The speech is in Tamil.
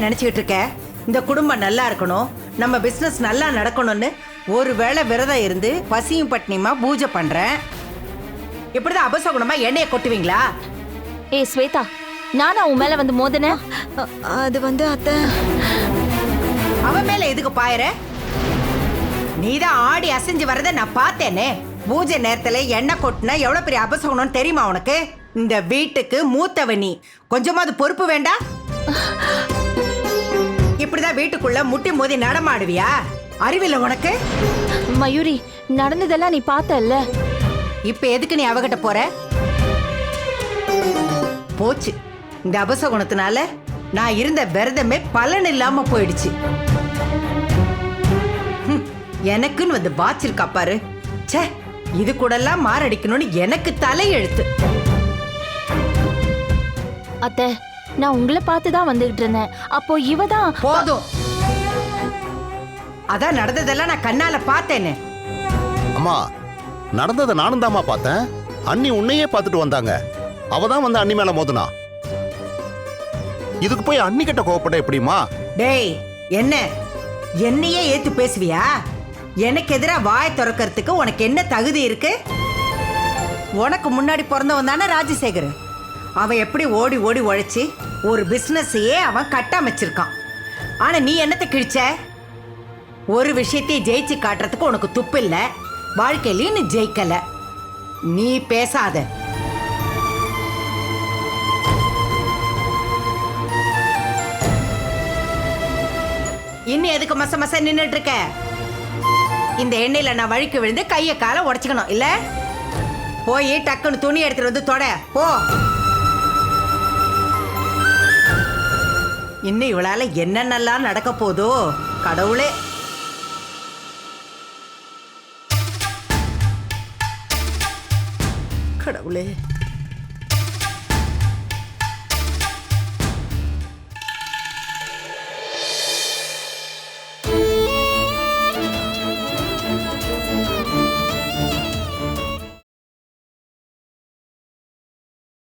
நினைச்சுக்கிட்டு இருக்க? இந்த குடும்பம் நல்லா இருக்கணும், நம்ம பிசினஸ் நல்லா நடக்கணும்னு ஒருவேளை விரதம் இருந்து பசியும் பட்னியுமா பூஜை பண்றேன். இப்படிதான் அபசகுணமா எண்ணெயை கொட்டுவீங்களா? ஏய் ஸ்வேதா, நானா உன் மேல வந்து மோதினேன்? அது வந்து அத்தை, அவன் மேல எதுக்கு பாயற? நீதான் ஆடி அசைஞ்சு வரத நான் பார்த்தேனே. பூஜை நேரத்துல எண்ணெய் கொட்டினா எவ்வளவு பெரிய அபசகுணம்னு தெரியுமா உனக்கு? இந்த வீட்டுக்கு மூத்தவ நீ, கொஞ்சமாவது பொறுப்பு வேண்டாம்? இப்படிதான் வீட்டுக்குள்ள முட்டி மோதி நடமாடுவியா? அறிவில்லை உனக்கு? மயூரி, நடந்ததெல்லாம் நீ பார்த்தல்ல. இப்ப எதுக்கு நீ அவகிட்ட போற? போச்சு, இந்த அபசகுணத்தினால நான் இருந்த விரதமே பலன் இல்லாம போயிடுச்சு. எனக்குன்னு வந்து பாச்சிருக்கா பாரு. ச்சே, இது கூட எல்லாம் மாரடிக்கணும்னு எனக்கு தலையெழுத்து. அத்தை, நான் உங்களை பார்த்து தான் வந்துகிட்டு இருந்தேன். அப்போ இவ தான். போதும், அதான் நடந்ததெல்லாம் நான் கண்ணால பார்த்தேனே. அம்மா, நடந்ததை நானும் தாம்மா பார்த்தேன். அண்ணி உன்னையே பார்த்துட்டு வந்தாங்க. அவதான் வந்து அண்ணி மேல மோதுனா. இதுக்கு போய் அண்ணி கிட்ட கோவப்பட எப்படிமா? டேய், என்ன என்னையே ஏத்து பேசுவியா? எனக்கு எதிரா வாய் திறக்கிறதுக்கு உனக்கு என்ன தகுதி இருக்கு? உனக்கு முன்னாடி பிறந்தவன் தானே ராஜசேகர். அவன் எப்படி ஓடி ஓடி உழைச்சி ஒரு பிசினஸையே அவன் கட்டமைச்சிருக்கான். ஆனா நீ என்னத்தை கிழிச்ச? ஒரு விஷயத்தையும் ஜெயிச்சு காட்டுறதுக்கு உனக்கு துப்பு இல்ல. வாழ்க்கையிலையும் நீ ஜெயிக்கல. நீ பேசாத. இன்னும் எதுக்கு மச மச நின்னுட்டு இருக்க? இந்த எண்ணெயில நான் வழுக்கி விழுந்து கைய காலை உடைச்சுக்கணும் இல்ல? போய் டக்குன்னு துணி எடுத்துட்டு வந்து தொட போ. இன்னும் இவளால என்னென்னலாம் நடக்க போதோ கடவுளே. கடவுளே.